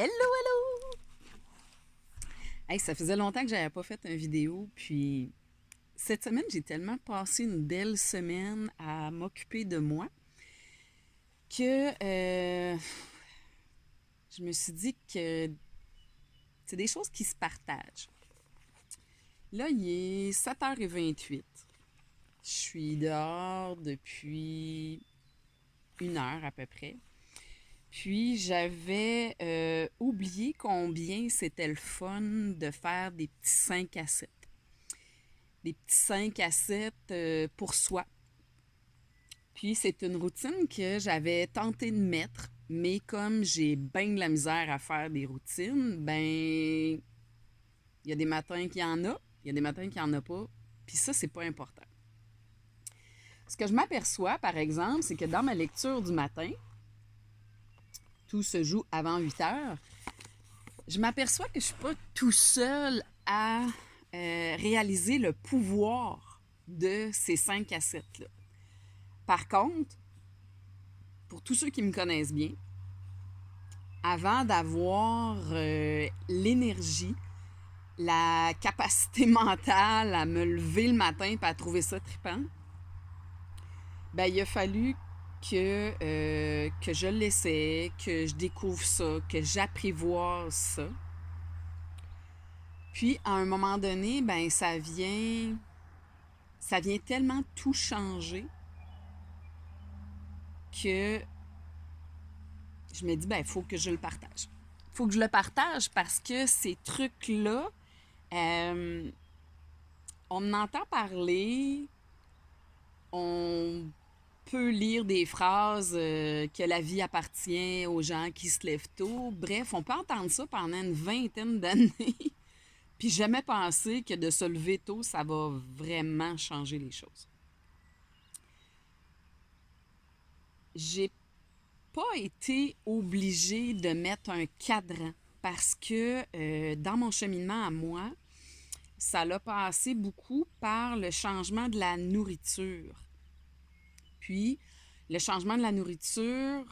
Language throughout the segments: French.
Hello, hello! Hey, ça faisait longtemps que j'avais pas fait une vidéo, puis cette semaine, j'ai tellement passé une belle semaine à m'occuper de moi que je me suis dit que c'est des choses qui se partagent. Là, il est 7h28. Je suis dehors depuis 1 heure à peu près. Puis j'avais oublié combien c'était le fun de faire des petits 5 à 7. Des petits 5 à 7 pour soi. Puis c'est une routine que j'avais tenté de mettre, mais comme j'ai bien de la misère à faire des routines, ben il y a des matins qu'il y en a, il y a des matins qu'il n'y en a pas, puis ça, c'est pas important. Ce que je m'aperçois, par exemple, c'est que dans ma lecture du matin, tout se joue avant 8 heures, je m'aperçois que je suis pas tout seul à réaliser le pouvoir de ces 5 à 7 là. Par contre, pour tous ceux qui me connaissent bien, avant d'avoir l'énergie, la capacité mentale à me lever le matin et à trouver ça trippant, ben, il a fallu que je l'essaie, que je découvre ça, que j'apprivoise ça. Puis, à un moment donné, ben, ça vient tellement tout changer que je me dis, ben, il faut que je le partage. Il faut que je le partage parce que ces trucs-là, euh, on en entend parler, on peut lire des phrases que la vie appartient aux gens qui se lèvent tôt. Bref, on peut entendre ça pendant une vingtaine d'années, puis jamais penser que de se lever tôt, ça va vraiment changer les choses. J'ai pas été obligée de mettre un cadran parce que dans mon cheminement à moi, ça l'a passé beaucoup par le changement de la nourriture. Puis, le changement de la nourriture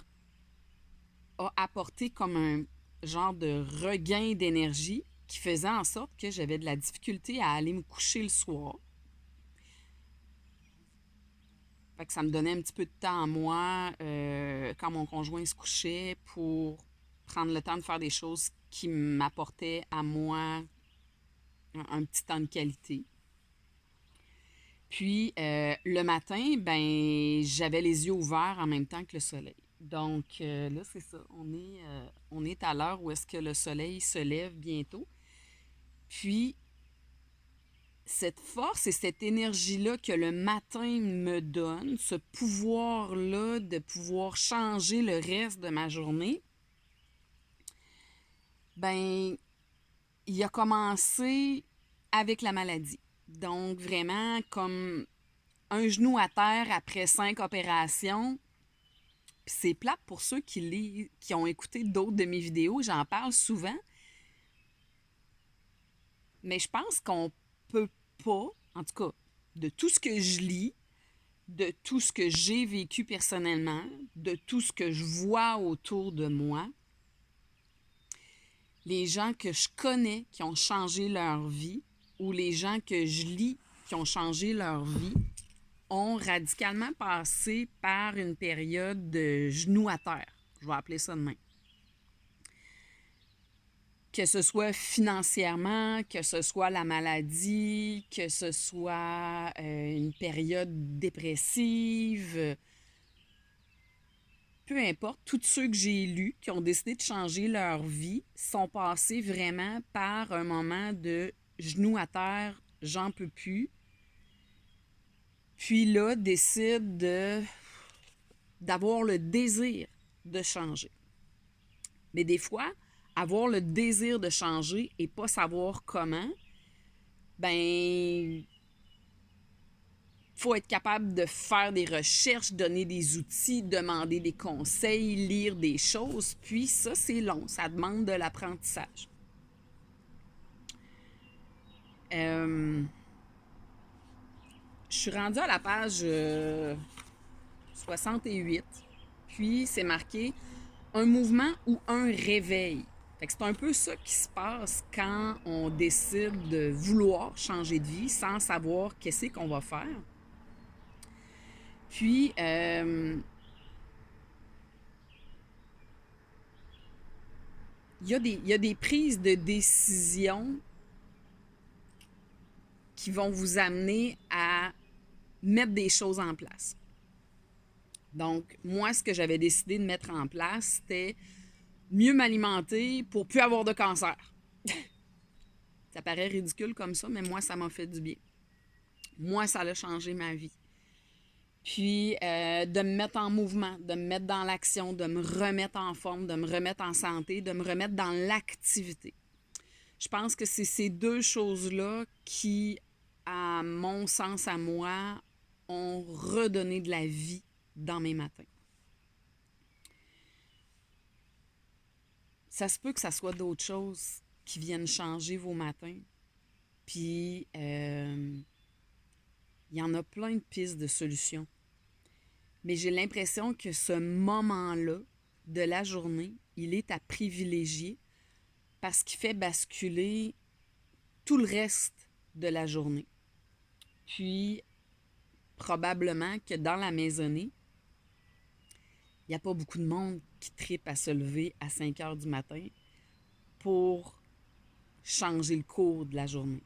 a apporté comme un genre de regain d'énergie qui faisait en sorte que j'avais de la difficulté à aller me coucher le soir. Fait que ça me donnait un petit peu de temps à moi quand mon conjoint se couchait pour prendre le temps de faire des choses qui m'apportaient à moi un petit temps de qualité. Puis le matin, ben j'avais les yeux ouverts en même temps que le soleil. Donc là, c'est ça. On est à l'heure où est-ce que le soleil se lève bientôt. Puis cette force et cette énergie-là que le matin me donne, ce pouvoir-là de pouvoir changer le reste de ma journée, ben il a commencé avec la maladie. Donc vraiment comme un genou à terre après 5 opérations. Puis c'est plate pour ceux qui ont écouté d'autres de mes vidéos, j'en parle souvent. Mais je pense qu'on peut pas, en tout cas, de tout ce que je lis, de tout ce que j'ai vécu personnellement, de tout ce que je vois autour de moi, les gens que je connais qui ont changé leur vie ou les gens que je lis qui ont changé leur vie ont radicalement passé par une période de genoux à terre. Je vais appeler ça de même. Que ce soit financièrement, que ce soit la maladie, que ce soit une période dépressive, peu importe, tous ceux que j'ai lus qui ont décidé de changer leur vie sont passés vraiment par un moment de genoux à terre, j'en peux plus. Puis là, décident d'avoir le désir de changer. Mais des fois, avoir le désir de changer et pas savoir comment, ben faut être capable de faire des recherches, donner des outils, demander des conseils, lire des choses. Puis ça, c'est long. Ça demande de l'apprentissage. Je suis rendue à la page 68. Puis c'est marqué un mouvement ou un réveil. Fait que c'est un peu ça qui se passe quand on décide de vouloir changer de vie sans savoir qu'est-ce qu'on va faire. Puis, il y a des prises de décision qui vont vous amener à mettre des choses en place. Donc, moi, ce que j'avais décidé de mettre en place, c'était mieux m'alimenter pour plus avoir de cancer. Ça paraît ridicule comme ça, mais moi, ça m'a fait du bien. Moi, ça a changé ma vie. Puis, de me mettre en mouvement, de me mettre dans l'action, de me remettre en forme, de me remettre en santé, de me remettre dans l'activité. Je pense que c'est ces deux choses-là qui, à mon sens, à moi, ont redonné de la vie dans mes matins. Ça se peut que ça soit d'autres choses qui viennent changer vos matins. Puis, il y en a plein de pistes de solutions. Mais j'ai l'impression que ce moment-là de la journée, il est à privilégier parce qu'il fait basculer tout le reste de la journée. Puis, probablement que dans la maisonnée, il n'y a pas beaucoup de monde qui tripe à se lever à 5 heures du matin pour changer le cours de la journée.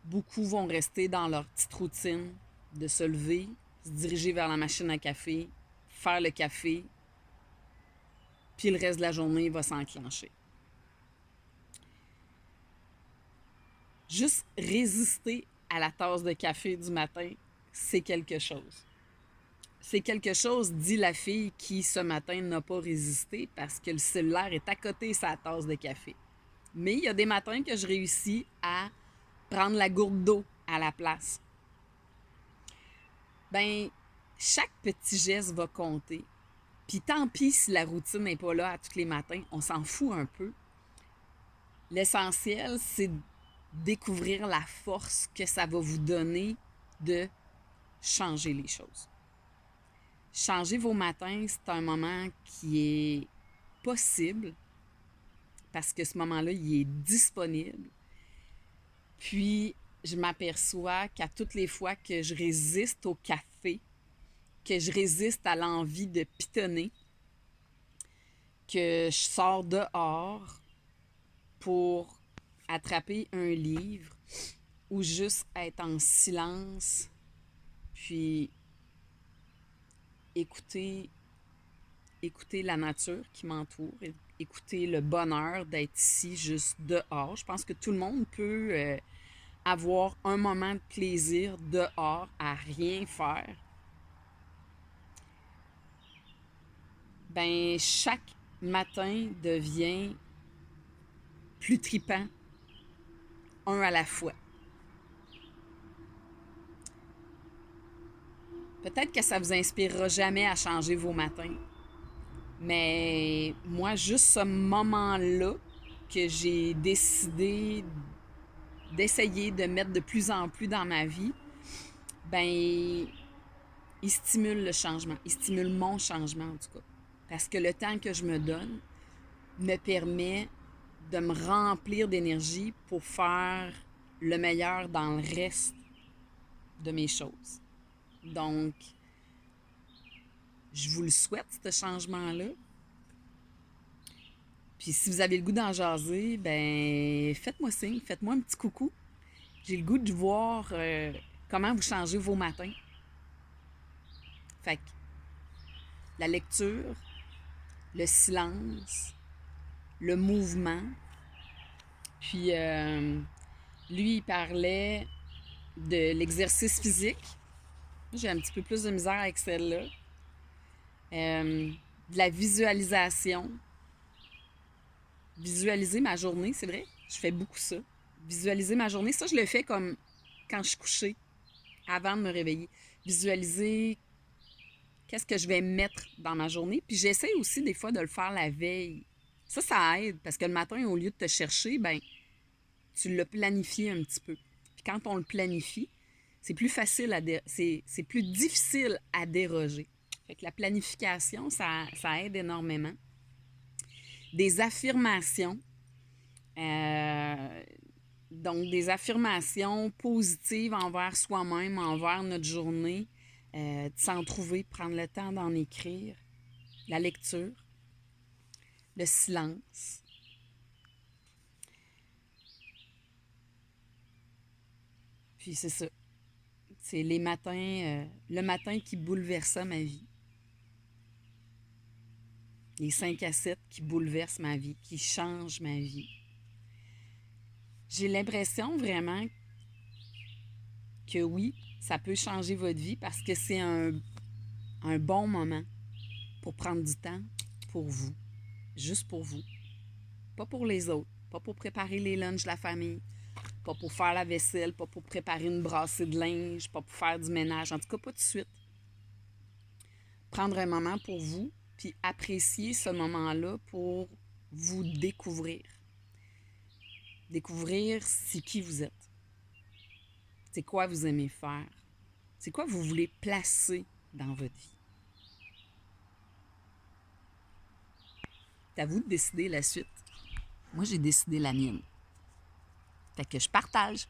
Beaucoup vont rester dans leur petite routine de se lever, se diriger vers la machine à café, faire le café, puis le reste de la journée va s'enclencher. Juste résister à la tasse de café du matin, c'est quelque chose. C'est quelque chose, dit la fille qui, ce matin, n'a pas résisté parce que le cellulaire est à côté de sa tasse de café. Mais il y a des matins que je réussis à prendre la gourde d'eau à la place. Ben, chaque petit geste va compter. Puis tant pis si la routine n'est pas là à tous les matins, on s'en fout un peu. L'essentiel, c'est de découvrir la force que ça va vous donner de changer les choses. Changer vos matins, c'est un moment qui est possible parce que ce moment-là, il est disponible. Puis, je m'aperçois qu'à toutes les fois que je résiste au café, que je résiste à l'envie de pitonner, que je sors dehors pour attraper un livre ou juste être en silence, puis écouter la nature qui m'entoure, écouter le bonheur d'être ici, juste dehors. Je pense que tout le monde peut avoir un moment de plaisir dehors à rien faire. Ben, chaque matin devient plus tripant, un à la fois. Peut-être que ça vous inspirera jamais à changer vos matins. Mais moi, juste ce moment-là que j'ai décidé d'essayer de mettre de plus en plus dans ma vie, ben, il stimule le changement. Il stimule mon changement, en tout cas. Parce que le temps que je me donne me permet de me remplir d'énergie pour faire le meilleur dans le reste de mes choses. Donc, je vous le souhaite, ce changement-là. Puis si vous avez le goût d'en jaser, ben faites-moi signe, faites-moi un petit coucou. J'ai le goût de voir comment vous changez vos matins. Fait que la lecture, le silence, le mouvement. Puis lui, il parlait de l'exercice physique. J'ai un petit peu plus de misère avec celle-là. De la visualisation. Visualiser ma journée, c'est vrai, je fais beaucoup ça. Visualiser ma journée, ça, je le fais comme quand je suis couchée, avant de me réveiller. Visualiser qu'est-ce que je vais mettre dans ma journée. Puis j'essaie aussi des fois de le faire la veille. Ça aide, parce que le matin, au lieu de te chercher, ben tu l'as planifié un petit peu. Puis quand on le planifie, c'est plus facile c'est plus difficile à déroger. Fait que la planification, ça aide énormément. des affirmations. Donc, des affirmations positives envers soi-même, envers notre journée, de s'en trouver, prendre le temps d'en écrire, la lecture, le silence. Puis c'est ça. C'est les matins, le matin qui bouleversa ma vie. Les 5 à 7 qui bouleversent ma vie, qui changent ma vie. J'ai l'impression vraiment que oui, ça peut changer votre vie parce que c'est un bon moment pour prendre du temps pour vous, juste pour vous. Pas pour les autres, pas pour préparer les lunchs de la famille, pas pour faire la vaisselle, pas pour préparer une brassée de linge, pas pour faire du ménage, en tout cas pas tout de suite. Prendre un moment pour vous, puis apprécier ce moment-là pour vous découvrir. Découvrir c'est qui vous êtes. C'est quoi vous aimez faire. C'est quoi vous voulez placer dans votre vie. C'est à vous de décider la suite. Moi, j'ai décidé la mienne. Fait que je partage.